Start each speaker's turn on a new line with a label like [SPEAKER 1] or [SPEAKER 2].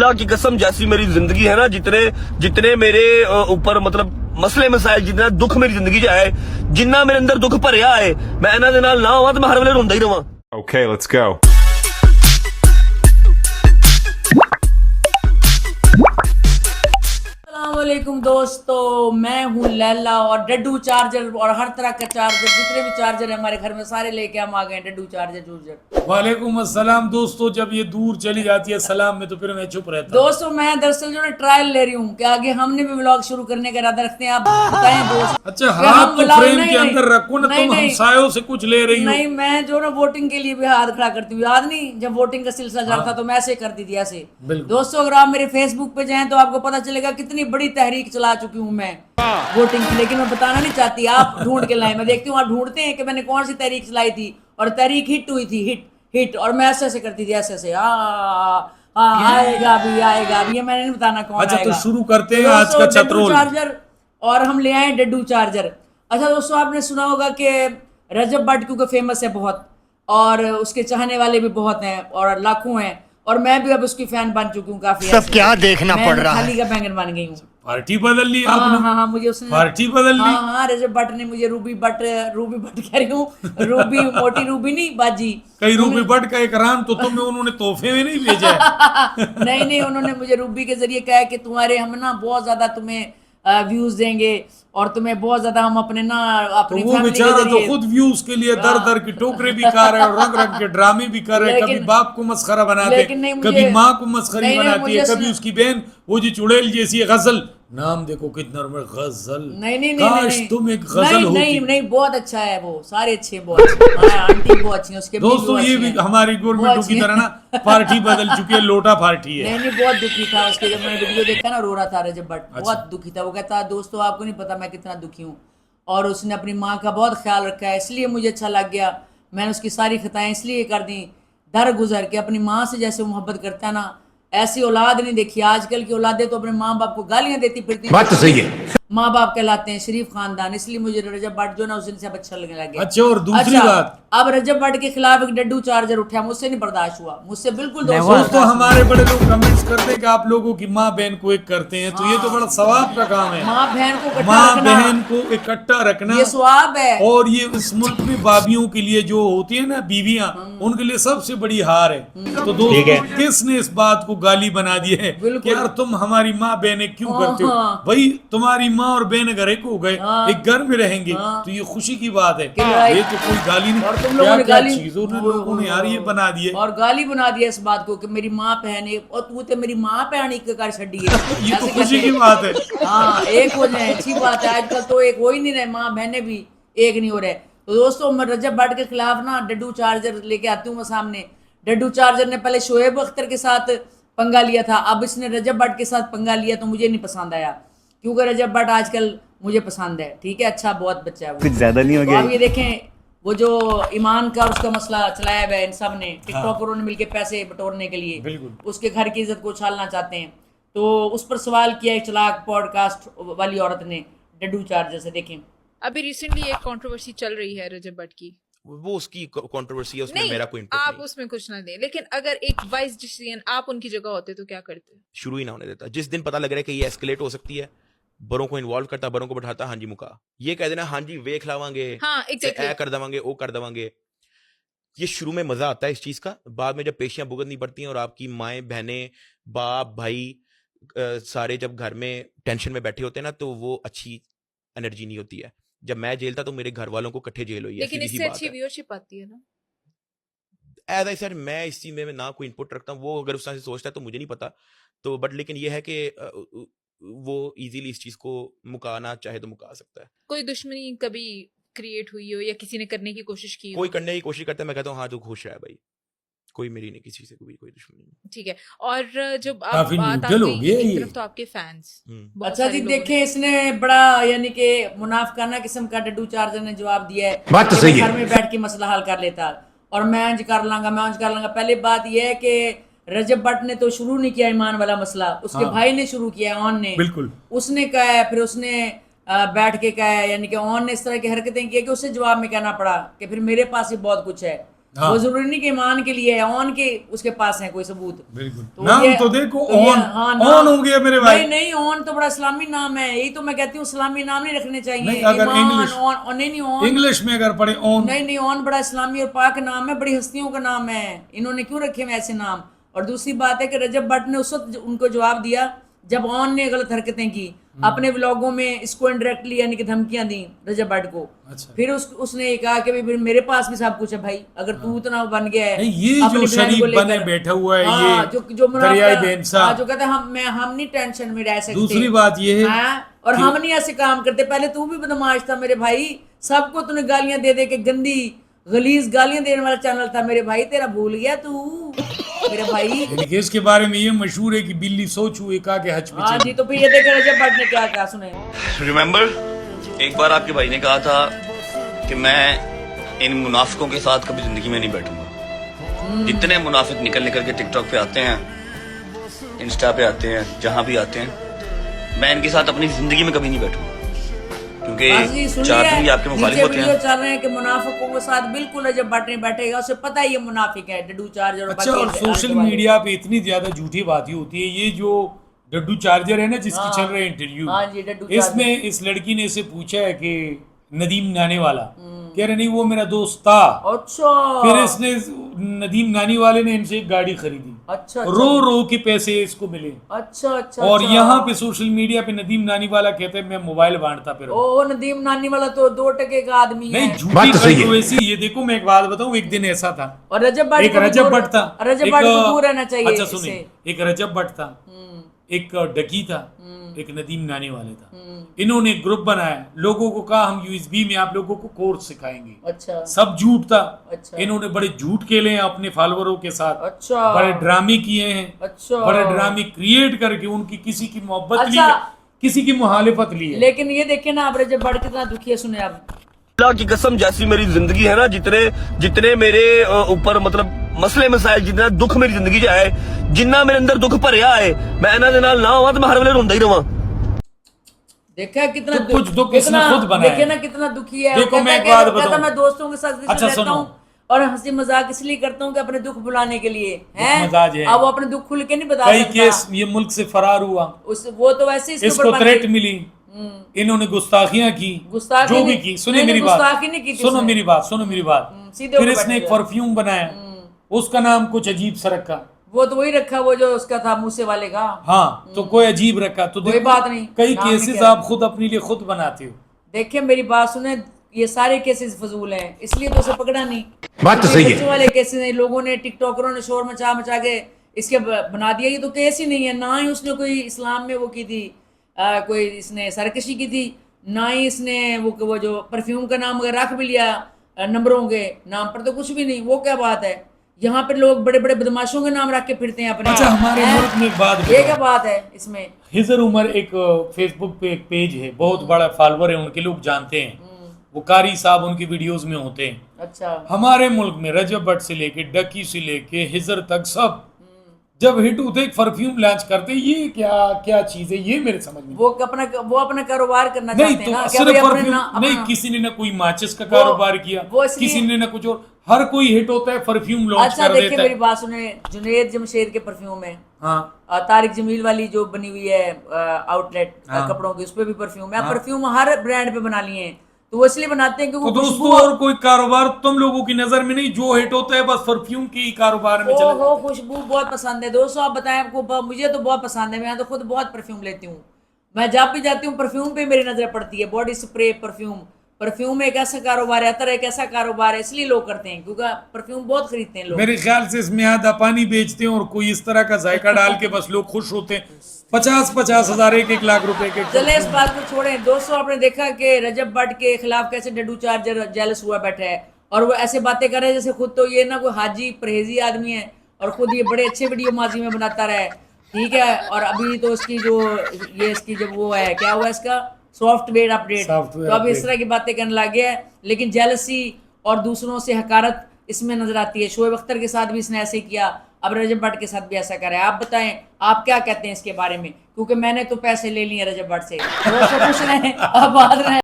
[SPEAKER 1] अल्लाह की कसम, जैसी मेरी जिंदगी है ना, जितने मेरे ऊपर मतलब मसले मसाइल, जितना दुख मेरी जिंदगी च है, जिन्ना मेरे अंदर दुख भरिया है, मैं इन्हां दे नाल ना होवां तो मैं हर वेले रोंदा ही रहां।
[SPEAKER 2] Okay, let's go.
[SPEAKER 3] अस्सलामुअलैकुम दोस्तों, मैं हूँ लैला और डड्डू चार्जर और हर तरह का चार्जर, जितने भी चार्जर है हमारे घर में सारे लेके हम आ गए। डड्डू चार्जर चूर्जर।
[SPEAKER 4] वालेकुम अस्सलाम दोस्तों। जब ये दूर चली जाती है सलाम में तो फिर मैं चुप रहता हूँ।
[SPEAKER 3] दोस्तों मैं दरअसल जो है ट्रायल ले रही हूँ कि आगे हमने भी व्लॉग शुरू करने का इरादा रखते हैं। आप बताएं दोस्त।
[SPEAKER 4] अच्छा,
[SPEAKER 3] क्या
[SPEAKER 4] हाथ
[SPEAKER 3] हम
[SPEAKER 4] तो
[SPEAKER 3] व्लॉग-
[SPEAKER 4] फ्रेम
[SPEAKER 3] नहीं,
[SPEAKER 4] के
[SPEAKER 3] नहीं,
[SPEAKER 4] अंदर रखो ना,
[SPEAKER 3] नहीं,
[SPEAKER 4] तुम
[SPEAKER 3] नहीं,
[SPEAKER 4] हमसायों से कुछ ले रही हो।
[SPEAKER 3] नहीं, मैं जो ना वोटिंग के लिए भी हाथ खड़ा करती हूँ। याद नहीं जब वोटिंग का सिलसिला चल रहा था तो मैं ऐसे करती थी ऐसे। दोस्तों अगर आप मेरे फेसबुक पे जाएं तो आपको पता चलेगा कितनी बड़ी तहरीक चला चुकी हूँ मैं वोटिंग की, लेकिन मैं बताना नहीं चाहती। आप ढूंढ के लाए, मैं देखती हूँ आप ढूंढते हैं कि मैंने कौन सी तहरीक चलाई थी और तहरीक हिट हुई थी। हिट और मैं ऐसे ऐसे करती थी, ऐसे ऐसे आएगा भी, ये मैंने नहीं बताना कौन
[SPEAKER 4] अच्छा,
[SPEAKER 3] आएगा।
[SPEAKER 4] तो शुरू करते हैं
[SPEAKER 3] तो
[SPEAKER 4] आज का
[SPEAKER 3] दोस्तों, डड्डू
[SPEAKER 4] चतरोल।
[SPEAKER 3] चार्जर और हम ले आए डड्डू चार्जर। अच्छा दोस्तों, आपने सुना होगा कि रजब भट्ट क्योंकि फेमस है बहुत और उसके चाहने वाले भी बहुत हैं और लाखों हैं, और मैं भी अब उसकी फैन बन चुकी हूँ काफी।
[SPEAKER 5] सब क्या देखना पड़ रहा है।
[SPEAKER 3] थाली का बैंगन बन गई हूँ।
[SPEAKER 4] पार्टी बदल ली
[SPEAKER 3] हाँ
[SPEAKER 4] आपने।
[SPEAKER 3] हाँ हाँ, मुझे उसने
[SPEAKER 4] पार्टी बदल ली।
[SPEAKER 3] हाँ, रजब भट्ट ने मुझे रूबी भट्ट कह रही हूँ, रूबी मोटी रूबी नहीं बाजी।
[SPEAKER 4] कई रूबी भट्ट का इकराम तो तुम्हें उन्होंने तोहफे में नहीं भेजा है।
[SPEAKER 3] नहीं, उन्होंने मुझे रूबी के जरिए कहा कि तुम्हारे हम ना बहुत ज्यादा तुम्हें व्यूज देंगे और तुम्हें बहुत ज्यादा हम अपने ना
[SPEAKER 4] तो
[SPEAKER 3] अपनी
[SPEAKER 4] वो
[SPEAKER 3] फैमिली के
[SPEAKER 4] बेचारा तो
[SPEAKER 3] जरिए।
[SPEAKER 4] खुद व्यूज के लिए दर दर की टोकरे भी खा रहा है और रंग रंग के ड्रामे भी कर रहे हैं। कभी
[SPEAKER 3] लेकिन-
[SPEAKER 4] बाप को मस्खरा बनाते,
[SPEAKER 3] लेकिन नहीं, मुझे-
[SPEAKER 4] कभी माँ को मस्खरी
[SPEAKER 3] नहीं,
[SPEAKER 4] बनाती है,
[SPEAKER 3] मुझे
[SPEAKER 4] कभी उसकी बहन वो जी चुड़ैल जैसी गजल, नाम देखो कितना गजल।
[SPEAKER 3] नहीं,
[SPEAKER 4] काश तुम एक गजल होती।
[SPEAKER 3] नहीं, बहुत अच्छा है वो, सारे अच्छे हैं बहुत। हाँ, आंटी बहुत अच्छी है, उसके बीवी
[SPEAKER 4] दोस्तों
[SPEAKER 3] बहुत
[SPEAKER 4] ये
[SPEAKER 3] अच्छी
[SPEAKER 4] भी
[SPEAKER 3] हैं।
[SPEAKER 4] हमारी गवर्नमेंटों
[SPEAKER 3] बहुत
[SPEAKER 4] की
[SPEAKER 3] अच्छी
[SPEAKER 4] तरह ना पार्टी बदल चुकी है, लोटा पार्टी है।
[SPEAKER 3] नहीं, बहुत दुखी था उसके, जब मैंने वीडियो देखा ना रो रहा था रजब भट्ट, बहुत दुखी था। वो कहता दोस्तों आपको नहीं पता मैं कितना दुखी हूँ, और उसने अपनी माँ का बहुत ख्याल रखा है, इसलिए मुझे अच्छा लग गया। मैंने उसकी सारी खताएं इसलिए कर दी, दर गुजर के अपनी माँ से जैसे मोहब्बत करता है ना, ऐसी औलाद नहीं देखी। आजकल की औलादें तो अपने माँ बाप को गालियां देती फिरती,
[SPEAKER 5] बात तो सही है।
[SPEAKER 3] माँ बाप कहलाते हैं, शरीफ खानदान। इसलिए मुझे रजब भट्ट जो ना उस दिन से अब अच्छा लगने लग गया।
[SPEAKER 4] अच्छा, और दूसरी बात,
[SPEAKER 3] अब रजब भट्ट के खिलाफ एक डड्डू चार्जर उठा, मुझसे नहीं बर्दाश्त हुआ, मुझसे बिल्कुल
[SPEAKER 4] दोस्तों हमारे बड़े लोग कमेंट्स करते हैं कि आप लोगों की माँ बहन को एक करते हैं, तो ये तो बड़ा सवाब का काम है।
[SPEAKER 3] माँ बहन को इकट्ठा
[SPEAKER 4] माँ
[SPEAKER 3] रखना,
[SPEAKER 4] बहन को इकट्ठा रखना
[SPEAKER 3] ये सवाब है।
[SPEAKER 4] और ये इस मुल्क में भाभियों के लिए जो होती है ना बीवियां, उनके लिए सबसे बड़ी हार है। तो दोस्तों किसने इस बात को गाली बना दी है कि यार तुम हमारी माँ बहनें क्यों करते हो? भाई तुम्हारी माँ और बहन अगर एक हो गए, एक घर में रहेंगे, तो ये खुशी की बात है। ये तो कोई गाली नहीं।
[SPEAKER 3] और तुम लोगों ने गाली,
[SPEAKER 4] चीजों ने लोगों ने यार ये बना दिए
[SPEAKER 3] और गाली बना दिया इस बात को कि मेरी माँ बहन है, और तू तो मेरी माँ बहन एक कर छड़ी है।
[SPEAKER 4] ये तो
[SPEAKER 3] ऐसे
[SPEAKER 4] खुशी
[SPEAKER 3] कहते
[SPEAKER 4] की बात है।
[SPEAKER 3] हाँ, एक हो जाए अच्छी बात है। आजकल तो एक हो ही नहीं रहे, माँ बहने भी एक नहीं हो रहे। तो दोस्तों मैं रजब भट्ट के खिलाफ ना डड्डू चार्जर लेके आती हूँ मैं सामने। डड्डू चार्जर ने पहले शोएब अख्तर के साथ पंगा लिया था, अब इसने रजब भट्ट के साथ पंगा लिया, तो मुझे नहीं पसंद आया, क्योंकि रजब भट्ट आजकल मुझे पसंद है। ठीक है, अच्छा बहुत बच्चा है वो,
[SPEAKER 5] कुछ ज्यादा नहीं हो
[SPEAKER 3] तो
[SPEAKER 5] गया।
[SPEAKER 3] अब ये देखें वो जो ईमान का उसका मसला चलाया हुआ है इन सब ने, टिकटॉकरों ने मिलके पैसे बटोरने के लिए उसके घर की इज्जत को उछालना चाहते हैं। तो उस पर सवाल किया एक चलाक पॉडकास्ट वाली औरत ने डड्डू चार्जर से। देखें
[SPEAKER 6] अभी रिसेंटली एक कंट्रोवर्सी चल रही है रजब भट्ट की,
[SPEAKER 7] वो उसकी कंट्रोवर्सी है, उसमें
[SPEAKER 6] नहीं
[SPEAKER 7] मेरा कोई इनपुट
[SPEAKER 6] आप
[SPEAKER 7] नहीं।
[SPEAKER 6] उसमें कुछ ना दें, लेकिन अगर एक वाइस डिसीजन आप उनकी जगह होते तो क्या करते?
[SPEAKER 7] शुरू ही ना होने देता। जिस दिन पता लग रहा है कि ये एस्केलेट हो सकती है, बड़ों को इन्वॉल्व करता, बड़ों को बैठाता, हाँ जी मुका, ये कह देना हाँ जी वे खिलावांगे,
[SPEAKER 6] हाँ एग्जैक्टली,
[SPEAKER 7] ऐ कर देवांगे, वो कर देवांगे। ये शुरू में मजा आता है इस चीज का, बाद में जब पेशियां भुगतनी पड़ती हैं और आपकी माएं बहनें बाप भाई सारे जब घर में टेंशन में बैठे होते हैं ना, तो वो अच्छी एनर्जी नहीं होती है। जब मैं जेल था तो मेरे घर वालों को इकट्ठे जेल हुई है,
[SPEAKER 6] लेकिन इससे अच्छी व्यूअरशिप आती है ना।
[SPEAKER 7] एज आई सेड, मैं इस चीज में ना कोई इनपुट रखता हूँ, वो अगर उस तरह से सोचता है तो मुझे नहीं पता। तो बट लेकिन ये है कि वो इजीली इस चीज को मुकाना चाहे तो मुका सकता है।
[SPEAKER 6] कोई दुश्मनी कभी क्रिएट हुई हो या किसी ने करने की कोशिश की हो?
[SPEAKER 7] कोई करने की कोशिश करता है, मैं कहता हूँ हाँ तो खुश है भाई, कोई मेरी नहीं किसी से कोई दुश्मनी नहीं।
[SPEAKER 6] ठीक है, और जब आप
[SPEAKER 4] काफी
[SPEAKER 6] बात
[SPEAKER 4] न्यूट्रल हो
[SPEAKER 6] आती
[SPEAKER 4] गया
[SPEAKER 6] एक
[SPEAKER 4] ये।
[SPEAKER 6] तरफ तो आपके फैंस,
[SPEAKER 3] अच्छा जी देखें, इसने बड़ा यानी कि मुनाफिकाना किस्म का डड्डू चार्जर ने जवाब दिया है।
[SPEAKER 5] बात तो
[SPEAKER 3] कि
[SPEAKER 5] सही
[SPEAKER 3] मैं
[SPEAKER 5] है।
[SPEAKER 3] घर में बैठ के मसला हल कर लेता और मैं इंज कर लांगा, मैं इंज कर लांगा। पहले बात यह है कि रजब भट्ट ने तो शुरू नहीं किया ईमान वाला मसला, उसके भाई ने शुरू किया, ऑन ने।
[SPEAKER 4] बिल्कुल
[SPEAKER 3] उसने कहा है, फिर उसने बैठ के कहा है, यानी कि ऑन ने इस तरह की हरकतें की कि उसे जवाब में कहना पड़ा कि फिर मेरे पास ही बहुत कुछ है।
[SPEAKER 4] हाँ।
[SPEAKER 3] वो जरूरी नहीं कि ईमान के लिए है, ऑन के उसके पास है कोई सबूत।
[SPEAKER 4] बिल्कुल
[SPEAKER 3] तो
[SPEAKER 4] नाम
[SPEAKER 3] ये-
[SPEAKER 4] तो देखो
[SPEAKER 3] तो ये-
[SPEAKER 4] ऑन
[SPEAKER 3] हाँ,
[SPEAKER 4] ऑन हो गया मेरे भाई।
[SPEAKER 3] नहीं नहीं, ऑन तो बड़ा इस्लामी नाम है, यही तो मैं कहती हूँ इस्लामी नाम नहीं रखने चाहिए।
[SPEAKER 4] नहीं, अगर
[SPEAKER 3] ईमान,
[SPEAKER 4] इंग्लिश
[SPEAKER 3] ऑन नहीं ऑन,
[SPEAKER 4] इंग्लिश में अगर पढ़े ऑन,
[SPEAKER 3] नहीं नहीं, ऑन बड़ा इस्लामी और पाक नाम है, बड़ी हस्तियों का नाम है, इन्होंने क्यों रखे हुए ऐसे नाम। और दूसरी बात है कि रजब भट्ट ने उस वक्त उनको जवाब दिया जब ऑन ने गलत हरकतें की, अपने व्लॉगों में इसको इनडायरेक्टली यानी कि धमकियां दी रजब भट्ट को।
[SPEAKER 4] अच्छा।
[SPEAKER 3] फिर उसने ये कहा कि भाई मेरे पास भी सब कुछ है भाई, अगर तू इतना बन गया है
[SPEAKER 4] नहीं, ये
[SPEAKER 3] अपनी
[SPEAKER 4] जो
[SPEAKER 3] बहन
[SPEAKER 4] शरीफ
[SPEAKER 3] को लेकर।
[SPEAKER 4] बने बैठा हुआ है,
[SPEAKER 3] हाँ,
[SPEAKER 4] ये
[SPEAKER 3] जो
[SPEAKER 4] दरियाई बेनसा।
[SPEAKER 3] हाँ, जो कहता है हम नहीं टेंशन में रह सकते।
[SPEAKER 4] दूसरी बात ये है
[SPEAKER 3] हाँ, और हम नहीं ऐसे काम करते। पहले तू भी बदमाश था मेरे भाई, सबको तूने गालियां दे दे के, गंदी गलीज गालियां देने वाला चैनल था मेरे भाई, तेरा भूल गया तू मेरे भाई।
[SPEAKER 4] यानी कि इसके बारे में ये मशहूर है कि बिल्ली सोच हुए का के हच
[SPEAKER 3] हाँ
[SPEAKER 4] में
[SPEAKER 3] जी, तो फिर ये देखा रजब भट्ट ने क्या कहा, सुने।
[SPEAKER 1] रिमेम्बर एक बार आपके भाई ने कहा था कि मैं इन मुनाफिकों के साथ कभी जिंदगी में नहीं बैठूंगा। जितने मुनाफिक निकल निकल के टिकटॉक पे आते हैं, इंस्टा पे आते हैं, जहां भी आते हैं, मैं इनके साथ अपनी जिंदगी में कभी नहीं बैठूंगा,
[SPEAKER 3] बस जी,
[SPEAKER 1] क्योंकि
[SPEAKER 3] सुन
[SPEAKER 1] चार
[SPEAKER 3] लिया
[SPEAKER 1] दिन
[SPEAKER 3] है।
[SPEAKER 1] ये आपके मुखालिफ
[SPEAKER 3] नीचे
[SPEAKER 1] होते
[SPEAKER 3] वीडियो
[SPEAKER 1] हैं।
[SPEAKER 3] चल रहे हैं कि मुनाफिकों के साथ बिल्कुल रजब भट्ट नहीं बैठेगा, उसे पता है ये मुनाफिक है, डड्डू चार्जर।
[SPEAKER 4] अच्छा, और सोशल मीडिया पे इतनी ज्यादा झूठी बातें होती है। ये जो डड्डू चार्जर है ना, जिसकी
[SPEAKER 3] हाँ।
[SPEAKER 4] चल रहा है इंटरव्यू,
[SPEAKER 3] हाँ जी, डड्डू
[SPEAKER 4] इसमें इस लड़की ने इसे पूछा है कि नदीम नाने वाला, कह रहे नहीं वो मेरा दोस्त था।
[SPEAKER 3] अच्छा
[SPEAKER 4] फिर इसने नदीम नानी वाले ने इनसे एक गाड़ी खरीदी,
[SPEAKER 3] अच्छा
[SPEAKER 4] रो रो के पैसे इसको मिले।
[SPEAKER 3] अच्छा अच्छा
[SPEAKER 4] और
[SPEAKER 3] अच्छा।
[SPEAKER 4] यहाँ पे सोशल मीडिया पे नदीम नानी वाला कहते हैं मैं मोबाइल बांटता फिर।
[SPEAKER 3] ओ नदीम नानी वाला तो 2% का आदमी
[SPEAKER 4] नहीं,
[SPEAKER 3] है।
[SPEAKER 4] झूठी कंट्रोवर्सी। ये देखो, मैं एक बात बताऊं, एक दिन ऐसा था,
[SPEAKER 3] और रजब भट्ट
[SPEAKER 4] एक
[SPEAKER 3] को भी
[SPEAKER 4] रजब
[SPEAKER 3] दूर-
[SPEAKER 4] भट्ट था,
[SPEAKER 3] रजब भट्ट को दूर रहना चाहिए
[SPEAKER 4] अच्छा
[SPEAKER 3] इससे।
[SPEAKER 4] सुनिए, एक रजब भट्ट था, एक डकी था, एक नदीम नानी वाले था। इन्होंने एक ग्रुप बनाया, लोगों को कहा हम यूएसबी में आप लोगों को कोर्स सिखाएंगे।
[SPEAKER 3] अच्छा
[SPEAKER 4] सब झूठ था।
[SPEAKER 3] अच्छा
[SPEAKER 4] इन्होंने बड़े झूठ खेले हैं अपने फॉलोअरों के साथ,
[SPEAKER 3] अच्छा
[SPEAKER 4] बड़े ड्रामे किए हैं,
[SPEAKER 3] अच्छा।
[SPEAKER 4] बड़े ड्रामे क्रिएट करके उनकी किसी की मोहब्बत ली
[SPEAKER 3] अच्छा।
[SPEAKER 4] है, किसी की मुखालिफत ली है।
[SPEAKER 3] लेकिन ये देखिए ना, आप रजब भट्ट कितना दुखी है, सुने आप।
[SPEAKER 1] अल्लाह की कसम, जैसी मेरी जिंदगी है ना, जितने जितने मेरे ऊपर मतलब मसले मसाइल, जितना दुख मेरी जिंदगी च है, जिन्ना मेरे अंदर दुख भरिया है, मैं इन्हां दे नाल ना होवां तो मैं हर वेले रोंदा ही रवां।
[SPEAKER 3] देखा कितना
[SPEAKER 4] तो कुछ दुख इसने खुद बनाया।
[SPEAKER 3] देखिए ना कितना दुखी है।
[SPEAKER 4] देखो,
[SPEAKER 3] वो
[SPEAKER 4] मैं
[SPEAKER 3] कहता
[SPEAKER 4] एक बात
[SPEAKER 3] है कि- कहता
[SPEAKER 4] बताऊं।
[SPEAKER 3] मैं दोस्तों के साथ
[SPEAKER 4] अच्छा,
[SPEAKER 3] रहता
[SPEAKER 4] सुनो।
[SPEAKER 3] हूं और हंसी मजाक इसलिए करता हूँ कि अपने दुख भुलाने के लिए है।
[SPEAKER 4] मजाज है।
[SPEAKER 3] अब वो अपने दुख खुल के नहीं बता
[SPEAKER 4] कई
[SPEAKER 3] सकता।
[SPEAKER 4] केस ये मुल्क से फरार हुआ,
[SPEAKER 3] वो तो वैसे इसके
[SPEAKER 4] इसको
[SPEAKER 3] ऊपर बन
[SPEAKER 4] थ्रेट
[SPEAKER 3] गई।
[SPEAKER 4] मिली, इन्होंने गुस्ताखियां की,
[SPEAKER 3] गुस्ताखी
[SPEAKER 4] जो भी
[SPEAKER 3] नहीं-
[SPEAKER 4] की। सुनिए
[SPEAKER 3] नहीं,
[SPEAKER 4] मेरी
[SPEAKER 3] गुस्ताखी
[SPEAKER 4] बात,
[SPEAKER 3] नहीं की थी
[SPEAKER 4] सुनो
[SPEAKER 3] उसने।
[SPEAKER 4] मेरी बात, सुनो मेरी बात।
[SPEAKER 3] सीधे
[SPEAKER 4] फिर
[SPEAKER 3] ऊपर
[SPEAKER 4] इसने
[SPEAKER 3] बैठ
[SPEAKER 4] एक
[SPEAKER 3] गया।
[SPEAKER 4] परफ्यूम बनाया, उसका नाम कुछ अजीब सा रखा।
[SPEAKER 3] वो तो वही रखा, वो जो उसका था मूसे वाले का।
[SPEAKER 4] हाँ, तो कोई अजीब रखा। तो
[SPEAKER 3] कोई
[SPEAKER 4] देखो,
[SPEAKER 3] बात नहीं,
[SPEAKER 4] कई
[SPEAKER 3] नाम नहीं
[SPEAKER 4] केसेस
[SPEAKER 3] कह रहा।
[SPEAKER 4] आप खुद अपने लिए खुद बनाते हो।
[SPEAKER 3] देखिए मेरी बात सुने, ये सारे केसेस फजूल हैं, इसलिए तो उसे पकड़ा नहीं।
[SPEAKER 5] बात तो
[SPEAKER 3] ये
[SPEAKER 5] सही है।
[SPEAKER 3] बच्चों वाले केसेस हैं, लोगों ने टिकटॉकरों ने शोर मचा मचा के इसके बना दिया। ये तो केस ही नहीं है, ना ही उसने कोई इस्लाम में वो की थी, कोई इसने सरकशी की थी, ना ही इसने वो जो परफ्यूम का नाम अगर रख भी लिया नंबरों के नाम पर, तो कुछ भी नहीं। वो क्या बात है, यहाँ पे लोग बड़े बड़े बदमाशों के नाम रख के फिरते हैं अपने।
[SPEAKER 4] अच्छा, हमारे
[SPEAKER 3] हैं?
[SPEAKER 4] मुल्क में एक बात
[SPEAKER 3] ये
[SPEAKER 4] बताओ।
[SPEAKER 3] क्या बात है इसमें।
[SPEAKER 4] हिजर उमर एक फेसबुक पे एक पेज है, बहुत बड़ा फॉलोअर है उनके, लोग जानते हैं, वो कारी साहब उनकी वीडियोस में होते हैं।
[SPEAKER 3] अच्छा
[SPEAKER 4] हमारे मुल्क में रजब भट्ट से लेके डकी से लेके हिजर तक सब जब हिट होते एक परफ्यूम लॉन्च करते, ये क्या क्या चीज है, ये मेरे समझ में
[SPEAKER 3] वो अपना कारोबार करना
[SPEAKER 4] नहीं।
[SPEAKER 3] चाहते
[SPEAKER 4] तो
[SPEAKER 3] हैं ना,
[SPEAKER 4] सिर्फ
[SPEAKER 3] क्या भाई अपने
[SPEAKER 4] परफ्यूम
[SPEAKER 3] अपना-
[SPEAKER 4] नहीं, किसी ने ना कोई माचिस का कारोबार किया,
[SPEAKER 3] वो इसलिए-
[SPEAKER 4] किसी ने ना कुछ और, हर कोई हिट होता है परफ्यूम लॉन्च
[SPEAKER 3] अच्छा
[SPEAKER 4] कर
[SPEAKER 3] देखिए
[SPEAKER 4] देता
[SPEAKER 3] मेरी
[SPEAKER 4] है।
[SPEAKER 3] बात सुने, जुनेद जमशेद के परफ्यूम है,
[SPEAKER 4] हाँ,
[SPEAKER 3] तारिक जमील वाली जो बनी हुई है आउटलेट
[SPEAKER 4] हाँ।
[SPEAKER 3] कपड़ों की, उस पे भी परफ्यूम है। परफ्यूम हर ब्रांड पे बना लिए हैं, तो वो इसलिए बनाते हैं
[SPEAKER 4] तो
[SPEAKER 3] क्योंकि
[SPEAKER 4] दोस्तों और कोई कारोबार तुम लोगों की नजर में नहीं, जो हिट होता है बस परफ्यूम के ही कारोबार में चले
[SPEAKER 3] ओहो खुशबू बहुत पसंद है। दोस्तों आप बताएं आपको, मुझे तो बहुत पसंद है, मैं तो खुद बहुत परफ्यूम लेती हूँ। मैं जब भी जाती हूँ परफ्यूम पे मेरी नजर पड़ती है, बॉडी स्प्रे परफ्यूम। परफ्यूम एक ऐसा कारोबार है, अतर एक ऐसा कारोबार है, इसलिए लोग करते हैं क्योंकि परफ्यूम बहुत खरीदते हैं लोग।
[SPEAKER 4] मेरे ख्याल से इसमें आधा पानी बेचते हैं और कोई इस तरह का जायका डाल के बस लोग खुश होते हैं। 50-50 हजार, 1-1 लाख रुपए के।
[SPEAKER 3] चले इस बात को छोड़ें। दोस्तों आपने देखा कि रजब भट्ट के खिलाफ कैसे डड्डू चार्जर जेलस हुआ बैठा है, और वो ऐसे बातें कर रहे हैं जैसे खुद तो ये ना कोई हाजी परहेजी आदमी है, और खुद ये बड़े अच्छे वीडियो माजी में बनाता रहा है, ठीक है। और अभी तो इसकी जो ये इसकी जब वो है, क्या हुआ इसका सॉफ्टवेयर अपडेट, तो अब इस तरह की बातें करने लग गया है। लेकिन जेलसी और दूसरों से हकारत इसमें नजर आती है। शोएब अख्तर के साथ भी इसने ऐसे किया, अब रजब भट्ट के साथ भी ऐसा करे। आप बताएं आप क्या कहते हैं इसके बारे में, क्योंकि मैंने तो पैसे ले लिए रजब भट्ट से। दोस्तों खुश रहें, आबाद रहें।